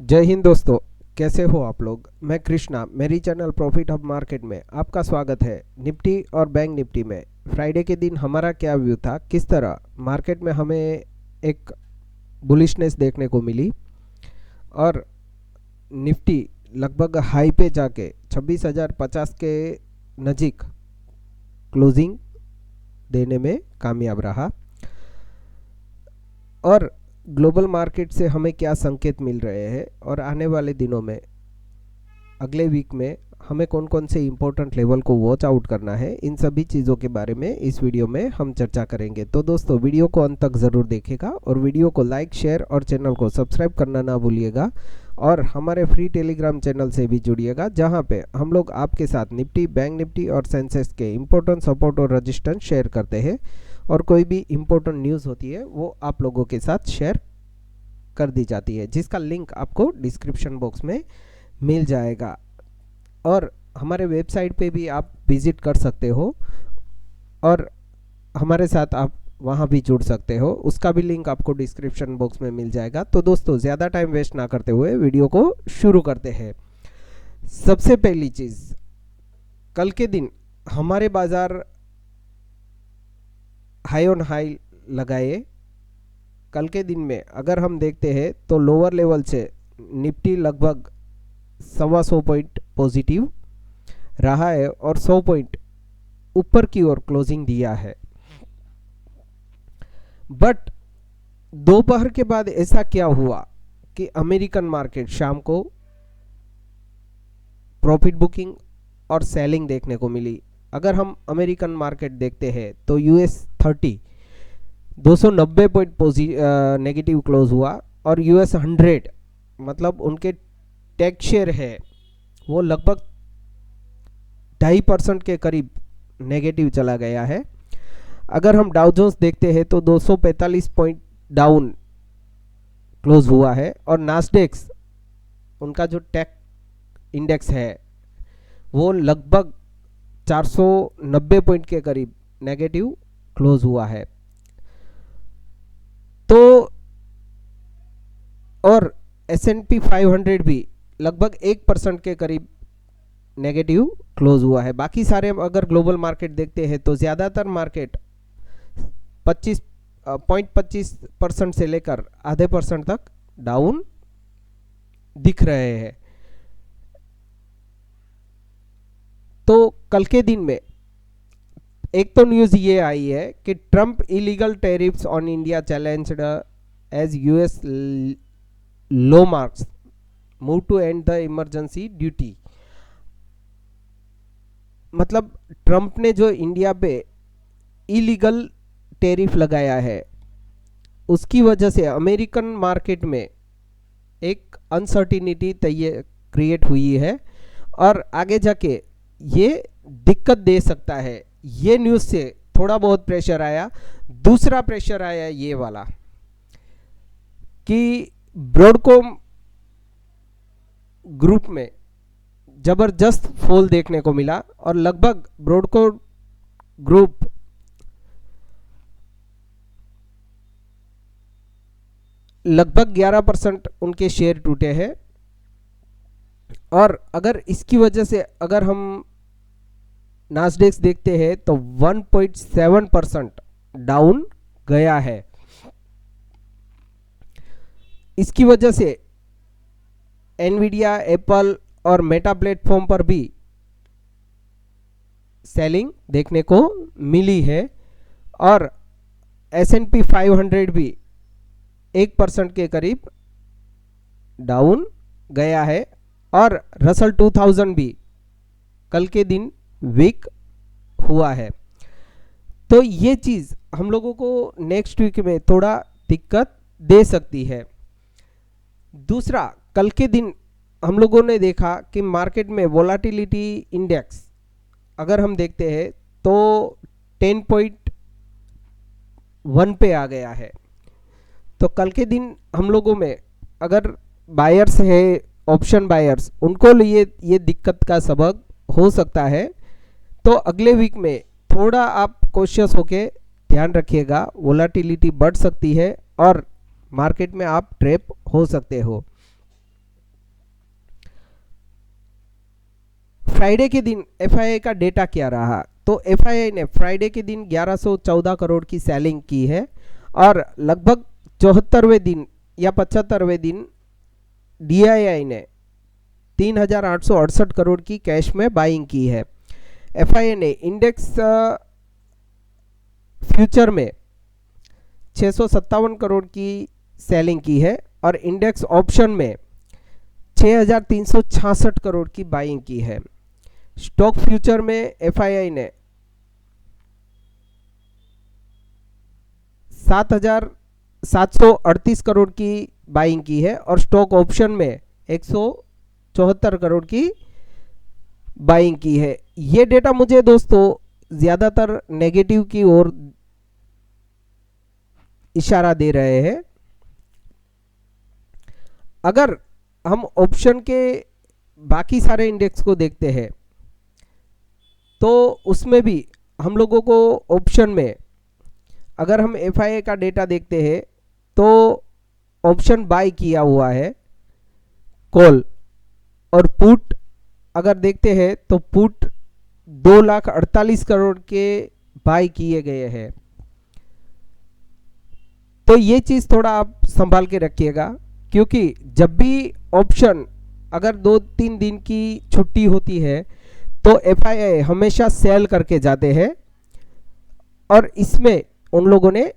जय हिंद दोस्तों। कैसे हो आप लोग। मैं कृष्णा, मेरी चैनल प्रॉफिट हब मार्केट में आपका स्वागत है। निफ्टी और बैंक निफ्टी में फ्राइडे के दिन हमारा क्या व्यू था, किस तरह मार्केट में हमें एक बुलिशनेस देखने को मिली और निफ्टी लगभग हाई पे जाके 26,050 के नज़दीक क्लोजिंग देने में कामयाब रहा। और ग्लोबल मार्केट से हमें क्या संकेत मिल रहे हैं और आने वाले दिनों में अगले वीक में हमें कौन कौन से इम्पोर्टेंट लेवल को वॉच आउट करना है, इन सभी चीज़ों के बारे में इस वीडियो में हम चर्चा करेंगे। तो दोस्तों वीडियो को अंत तक ज़रूर देखिएगा और वीडियो को लाइक, शेयर और चैनल को सब्सक्राइब करना ना भूलिएगा। और हमारे फ्री टेलीग्राम चैनल से भी जुड़िएगा, जहां पे हम लोग आपके साथ निफ्टी, बैंक निफ्टी और सेंसेक्स के इम्पोर्टेंट सपोर्ट और रजिस्टेंस शेयर करते हैं और कोई भी इम्पोर्टेंट न्यूज़ होती है वो आप लोगों के साथ शेयर कर दी जाती है, जिसका लिंक आपको डिस्क्रिप्शन बॉक्स में मिल जाएगा। और हमारे वेबसाइट पे भी आप विज़िट कर सकते हो और हमारे साथ आप वहाँ भी जुड़ सकते हो, उसका भी लिंक आपको डिस्क्रिप्शन बॉक्स में मिल जाएगा। तो दोस्तों ज़्यादा टाइम वेस्ट ना करते हुए वीडियो को शुरू करते हैं। सबसे पहली चीज़, कल के दिन हमारे बाज़ार हाई ऑन हाई लगाए। कल के दिन में अगर हम देखते हैं तो लोअर लेवल से निफ्टी लगभग 125 पॉइंट पॉजिटिव रहा है और 100 पॉइंट ऊपर की ओर क्लोजिंग दिया है। बट दोपहर के बाद ऐसा क्या हुआ कि अमेरिकन मार्केट शाम को प्रॉफिट बुकिंग और सेलिंग देखने को मिली। अगर हम अमेरिकन मार्केट देखते हैं तो US 30 290 पॉइंट नेगेटिव क्लोज हुआ और US 100 मतलब उनके टेक शेयर है वो लगभग 2.5% के करीब नेगेटिव चला गया है। अगर हम डाउ जोन्स देखते हैं तो 245 पॉइंट डाउन क्लोज हुआ है और नास्डेक्स, उनका जो टेक इंडेक्स है वो लगभग 490 पॉइंट के करीब नेगेटिव क्लोज हुआ है। तो और S&P 500 भी लगभग 1% के करीब नेगेटिव क्लोज हुआ है। बाकी सारे अगर ग्लोबल मार्केट देखते हैं तो ज़्यादातर मार्केट 25% से लेकर आधे % तक डाउन दिख रहे हैं। तो कल के दिन में एक तो न्यूज़ ये आई है कि Trump illegal tariffs on India challenged as US low marks move to end the emergency duty. मतलब ट्रंप ने जो इंडिया पे इलीगल टैरिफ लगाया है उसकी वजह से अमेरिकन मार्केट में एक अनसर्टिनिटी क्रिएट हुई है और आगे जाके ये दिक्कत दे सकता है। ये न्यूज़ से थोड़ा बहुत प्रेशर आया। दूसरा प्रेशर आया ये वाला कि ब्रॉडकॉम ग्रुप में जबरदस्त फॉल देखने को मिला और लगभग ब्रॉडकॉम ग्रुप लगभग 11% उनके शेयर टूटे हैं। और अगर इसकी वजह से अगर हम नास्डेक्स देखते हैं तो 1.7% डाउन गया है। इसकी वजह से एनवीडिया, एप्पल और मेटा प्लेटफॉर्म पर भी सेलिंग देखने को मिली है और S&P 500 भी 1% के करीब डाउन गया है और रसल 2000 भी कल के दिन वीक हुआ है। तो ये चीज़ हम लोगों को नेक्स्ट वीक में थोड़ा दिक्कत दे सकती है। दूसरा, कल के दिन हम लोगों ने देखा कि मार्केट में वोलाटिलिटी इंडेक्स अगर हम देखते हैं तो 10.1 पे आ गया है। तो कल के दिन हम लोगों में अगर बायर्स है, ऑप्शन बायर्स, उनको लिए ये दिक्कत का सबब हो सकता है। तो अगले वीक में थोड़ा आप कॉशियस होके ध्यान रखिएगा, वोलाटिलिटी बढ़ सकती है और मार्केट में आप ट्रैप हो सकते हो। फ्राइडे के दिन एफआईआई का डेटा क्या रहा, तो एफआईआई ने फ्राइडे के दिन 1114 करोड़ की सेलिंग की है और लगभग 74वें दिन या 75वें दिन डीआईआई ने 3868 करोड़ की कैश में बाइंग की है। एफआईआई ने इंडेक्स फ्यूचर में 657 करोड़ की सेलिंग की है और इंडेक्स ऑप्शन में 6366 करोड़ की बाइंग की है। स्टॉक फ्यूचर में एफआईआई ने 7738 करोड़ की बाइंग की है और स्टॉक ऑप्शन में 174 करोड़ की बाइंग की है। ये डेटा मुझे दोस्तों ज़्यादातर नेगेटिव की ओर इशारा दे रहे हैं। अगर हम ऑप्शन के बाकी सारे इंडेक्स को देखते हैं तो उसमें भी हम लोगों को ऑप्शन में अगर हम एफआईआई का डेटा देखते हैं तो ऑप्शन बाय किया हुआ है कॉल, और पुट अगर देखते हैं तो पुट 2,48 करोड़ के बाय किए गए हैं। तो ये चीज़ थोड़ा आप संभाल के रखिएगा, क्योंकि जब भी ऑप्शन अगर 2-3 दिन की छुट्टी होती है तो एफआईआई हमेशा सेल करके जाते हैं और इसमें उन लोगों ने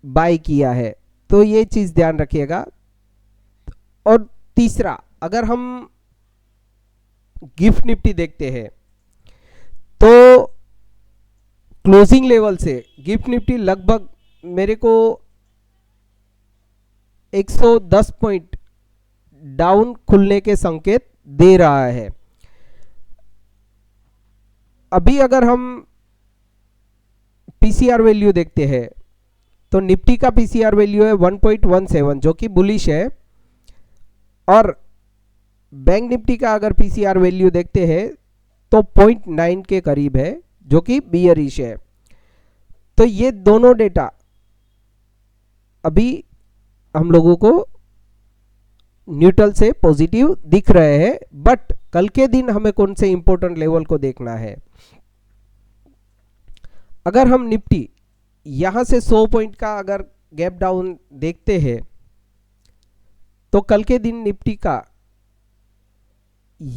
बाय किया है, तो ये चीज़ ध्यान रखिएगा। और तीसरा, अगर हम गिफ्ट निफ्टी देखते हैं तो क्लोजिंग लेवल से गिफ्ट निफ्टी लगभग मेरे को 110 पॉइंट डाउन खुलने के संकेत दे रहा है। अभी अगर हम पीसीआर वैल्यू देखते हैं तो निफ्टी का पीसीआर वैल्यू है 1.17 जो कि बुलिश है, और बैंक निफ्टी का अगर पीसीआर वैल्यू देखते हैं तो 0.9 के करीब है जो कि बियरिश है। तो ये दोनों डेटा अभी हम लोगों को न्यूट्रल से पॉजिटिव दिख रहे हैं, बट कल के दिन हमें कौन से इंपॉर्टेंट लेवल को देखना है। अगर हम निफ्टी यहां से 100 पॉइंट का अगर गैप डाउन देखते हैं तो कल के दिन निफ्टी का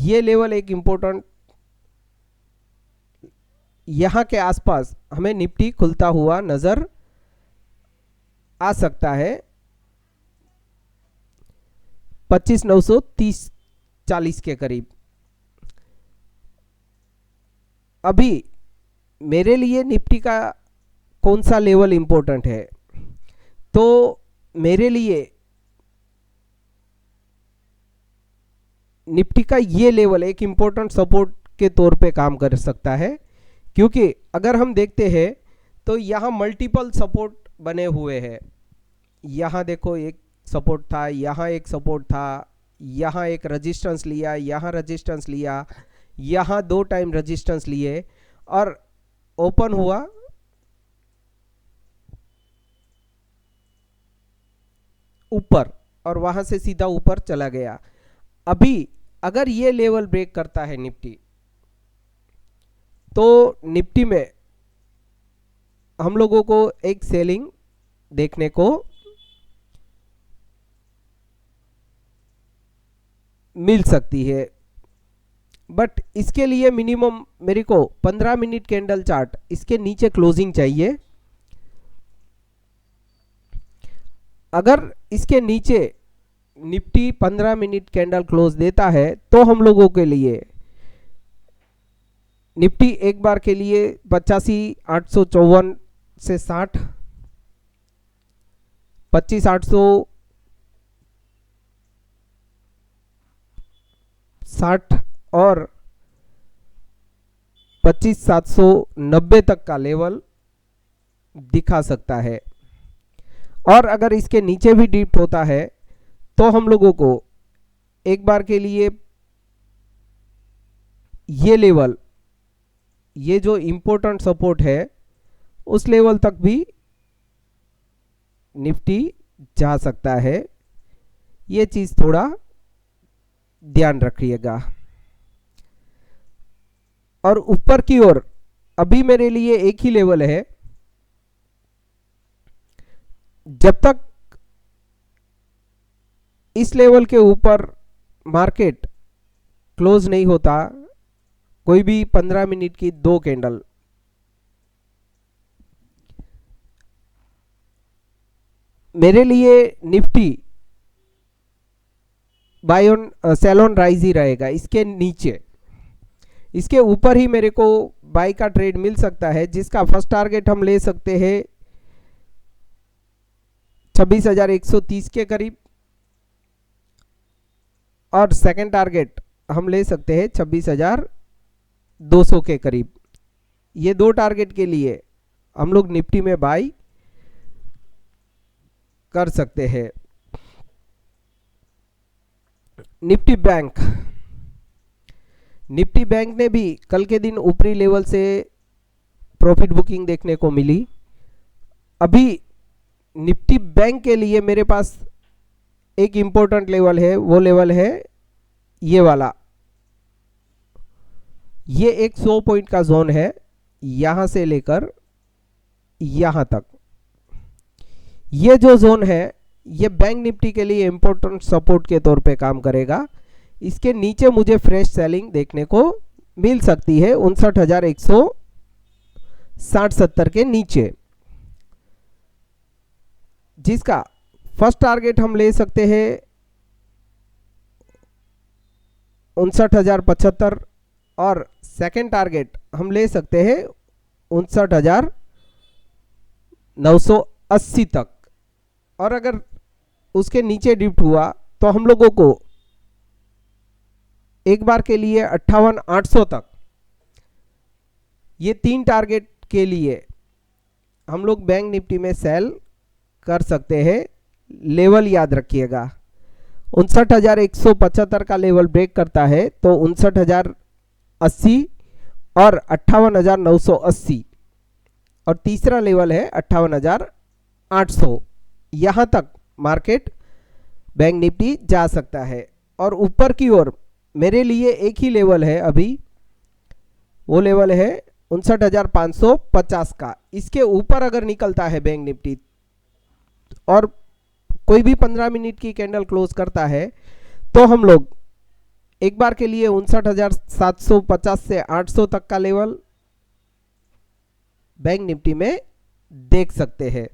ये लेवल एक इंपॉर्टेंट, यहां के आसपास हमें निफ्टी खुलता हुआ नजर आ सकता है 25,930-40 के करीब। अभी मेरे लिए निफ्टी का कौन सा लेवल इंपॉर्टेंट है, तो मेरे लिए निफ्टी का ये लेवल एक इंपॉर्टेंट सपोर्ट के तौर पे काम कर सकता है, क्योंकि अगर हम देखते हैं तो यहाँ मल्टीपल सपोर्ट बने हुए हैं। यहाँ देखो एक सपोर्ट था, यहाँ एक सपोर्ट था, यहाँ एक रेजिस्टेंस लिया, यहाँ रेजिस्टेंस लिया, यहाँ 2 टाइम रेजिस्टेंस लिए और ओपन हुआ ऊपर और वहां से सीधा ऊपर चला गया। अभी अगर ये लेवल ब्रेक करता है निफ्टी, तो निफ्टी में हम लोगों को एक सेलिंग देखने को मिल सकती है, बट इसके लिए मिनिमम मेरे को 15 मिनट कैंडल चार्ट इसके नीचे क्लोजिंग चाहिए। अगर इसके नीचे निफ्टी 15 मिनट कैंडल क्लोज देता है तो हम लोगों के लिए निफ्टी एक बार के लिए 85,854 से 60, 25,860 और 25,790 तक का लेवल दिखा सकता है। और अगर इसके नीचे भी डिप होता है तो हम लोगों को एक बार के लिए ये लेवल, ये जो इंपॉर्टेंट सपोर्ट है उस लेवल तक भी निफ्टी जा सकता है। ये चीज़ थोड़ा ध्यान रखिएगा। और ऊपर की ओर अभी मेरे लिए एक ही लेवल है, जब तक इस लेवल के ऊपर मार्केट क्लोज नहीं होता, कोई भी 15 मिनट की दो कैंडल, मेरे लिए Nifty buy on sell on rise ही रहेगा। इसके नीचे, इसके ऊपर ही मेरे को बाय का ट्रेड मिल सकता है, जिसका फर्स्ट टारगेट हम ले सकते हैं 26,130 के करीब, और सेकंड टारगेट हम ले सकते हैं 26,200 के करीब। ये दो टारगेट के लिए हम लोग निफ्टी में बाय कर सकते हैं। निफ्टी बैंक ने भी कल के दिन ऊपरी लेवल से प्रॉफिट बुकिंग देखने को मिली। अभी निफ्टी बैंक के लिए मेरे पास एक इंपॉर्टेंट लेवल है, वो लेवल है ये वाला। ये एक 100 पॉइंट का जोन है, यहां से लेकर यहां तक। ये जो जोन है ये बैंक निफ्टी के लिए इंपॉर्टेंट सपोर्ट के तौर पे काम करेगा। इसके नीचे मुझे फ्रेश सेलिंग देखने को मिल सकती है 59,160-70 के नीचे, जिसका फर्स्ट टारगेट हम ले सकते हैं 59,075 और सेकंड टारगेट हम ले सकते हैं 59,980 तक। और अगर उसके नीचे डिप्ट हुआ तो हम लोगों को एक बार के लिए 58,800 तक, ये तीन टारगेट के लिए हम लोग बैंक निफ्टी में सेल कर सकते हैं। लेवल याद रखिएगा, 59,175 का लेवल ब्रेक करता है तो 59,080 और 58,980, और तीसरा लेवल है 58,800। यहां तक मार्केट बैंक निफ्टी जा सकता है। और ऊपर की ओर मेरे लिए एक ही लेवल है अभी, वो लेवल है 59,550 का। इसके ऊपर अगर निकलता है बैंक निफ्टी और कोई भी 15 मिनट की कैंडल क्लोज करता है तो हम लोग एक बार के लिए 59,750 से 800 तक का लेवल बैंक निफ्टी में देख सकते हैं।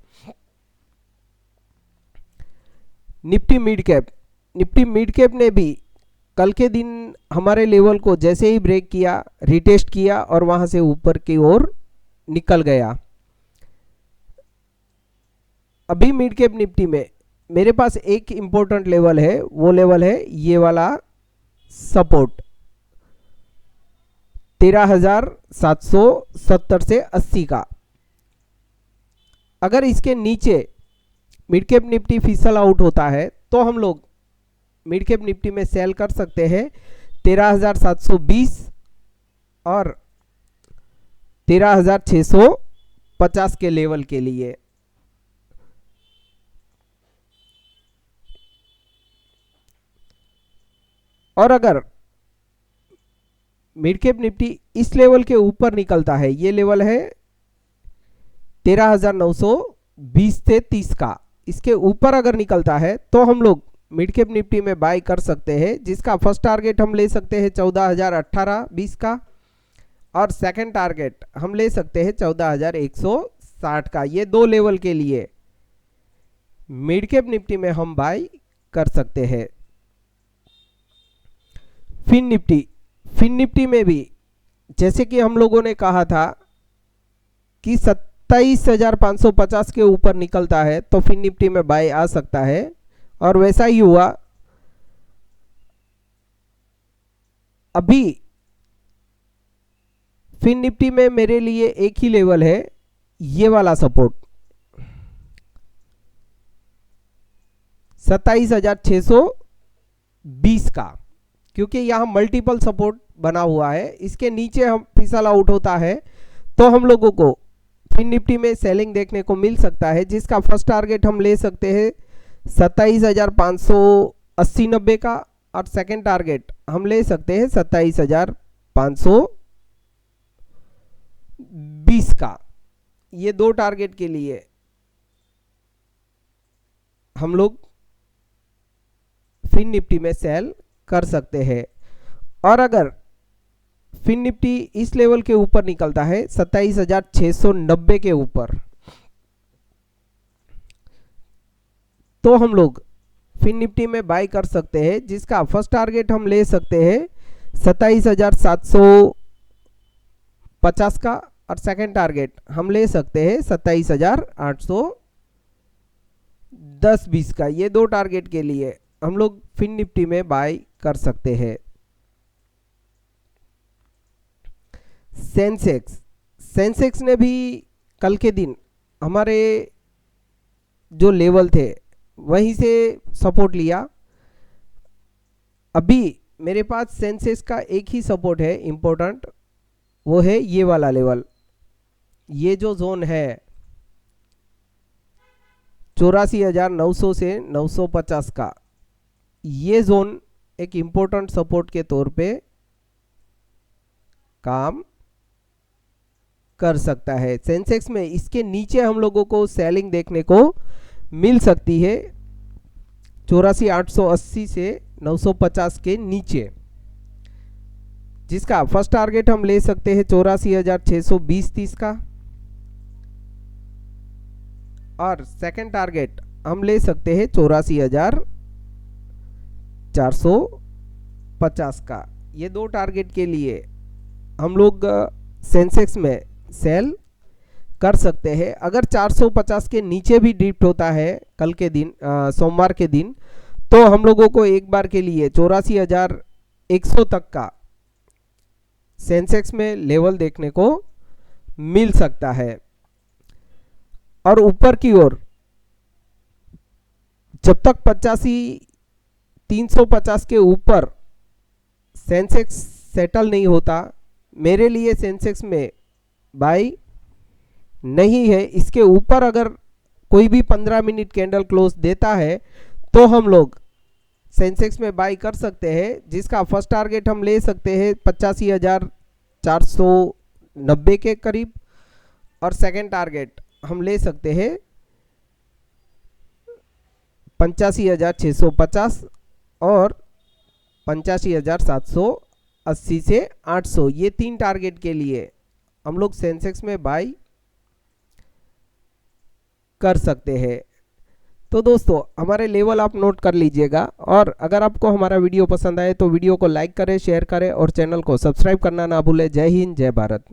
निफ्टी मिड कैप ने भी कल के दिन हमारे लेवल को जैसे ही ब्रेक किया, रिटेस्ट किया और वहां से ऊपर की ओर निकल गया। अभी मिड कैप निफ्टी में मेरे पास एक इंपॉर्टेंट लेवल है, वो लेवल है ये वाला सपोर्ट 13,770 से 80 का। अगर इसके नीचे मिड कैप निफ्टी फिसल आउट होता है तो हम लोग मिड कैप निफ्टी में सेल कर सकते हैं 13,720 और 13,650 के लेवल के लिए। और अगर मिड कैप निफ्टी इस लेवल के ऊपर निकलता है, ये लेवल है 13,920 से 30 का, इसके ऊपर अगर निकलता है तो हम लोग मिड कैप निफ्टी में बाय कर सकते हैं, जिसका फर्स्ट टारगेट हम ले सकते हैं 14,018-20 का, और सेकंड टारगेट हम ले सकते हैं 14,160 का। ये दो लेवल के लिए मिड कैप निफ्टी में हम बाय कर सकते हैं। फिन निफ्टी में भी जैसे कि हम लोगों ने कहा था कि 27,550 के ऊपर निकलता है तो फिन निफ्टी में बाय आ सकता है, और वैसा ही हुआ। अभी फिन निफ्टी में मेरे लिए एक ही लेवल है, ये वाला सपोर्ट 27,620 का, क्योंकि यहाँ मल्टीपल सपोर्ट बना हुआ है। इसके नीचे हम फिसल आउट होता है तो हम लोगों को फिन निफ्टी में सेलिंग देखने को मिल सकता है, जिसका फर्स्ट टारगेट हम ले सकते हैं 27,580-90 का, और सेकंड टारगेट हम ले सकते हैं 27,500 20 का, ये दो टारगेट के लिए हम लोग फिन निफ्टी में सेल कर सकते हैं। और अगर फिन निफ्टी इस लेवल के ऊपर निकलता है 27,690 के ऊपर, तो हम लोग फिन निफ्टी में बाय कर सकते हैं, जिसका फर्स्ट टारगेट हम ले सकते हैं 27,750 का, और सेकंड टारगेट हम ले सकते हैं 27,810-20 का। ये दो टारगेट के लिए हम लोग फिन निफ्टी में बाय कर सकते हैं। सेंसेक्स ने भी कल के दिन हमारे जो लेवल थे वहीं से सपोर्ट लिया। अभी मेरे पास सेंसेक्स का एक ही सपोर्ट है इम्पोर्टेंट, वो है ये वाला लेवल। ये जो जोन है 84,900 से 950 का, ये जोन एक इम्पोर्टेंट सपोर्ट के तौर पे काम कर सकता है। सेंसेक्स में इसके नीचे हम लोगों को सेलिंग देखने को मिल सकती है 84,880 से 950 के नीचे, जिसका फर्स्ट टारगेट हम ले सकते हैं 84,620-30 का, और सेकंड टारगेट हम ले सकते हैं 84,450 का। ये दो टारगेट के लिए हम लोग सेंसेक्स में सेल कर सकते हैं। अगर 450 के नीचे भी ड्रिफ्ट होता है कल के दिन, सोमवार के दिन, तो हम लोगों को एक बार के लिए 84,100 तक का सेंसेक्स में लेवल देखने को मिल सकता है। और ऊपर की ओर जब तक 85,350 के ऊपर सेंसेक्स सेटल नहीं होता, मेरे लिए सेंसेक्स में बाय नहीं है। इसके ऊपर अगर कोई भी 15 मिनट कैंडल क्लोज देता है तो हम लोग सेंसेक्स में बाय कर सकते हैं, जिसका फर्स्ट टारगेट हम ले सकते हैं 85,490 के करीब, और सेकंड टारगेट हम ले सकते हैं 85,650 और 85,780 से 800। ये तीन टारगेट के लिए हम लोग सेंसेक्स में बाय कर सकते हैं। तो दोस्तों, हमारे लेवल आप नोट कर लीजिएगा, और अगर आपको हमारा वीडियो पसंद आए तो वीडियो को लाइक करें, शेयर करें और चैनल को सब्सक्राइब करना ना भूलें। जय हिंद, जय भारत।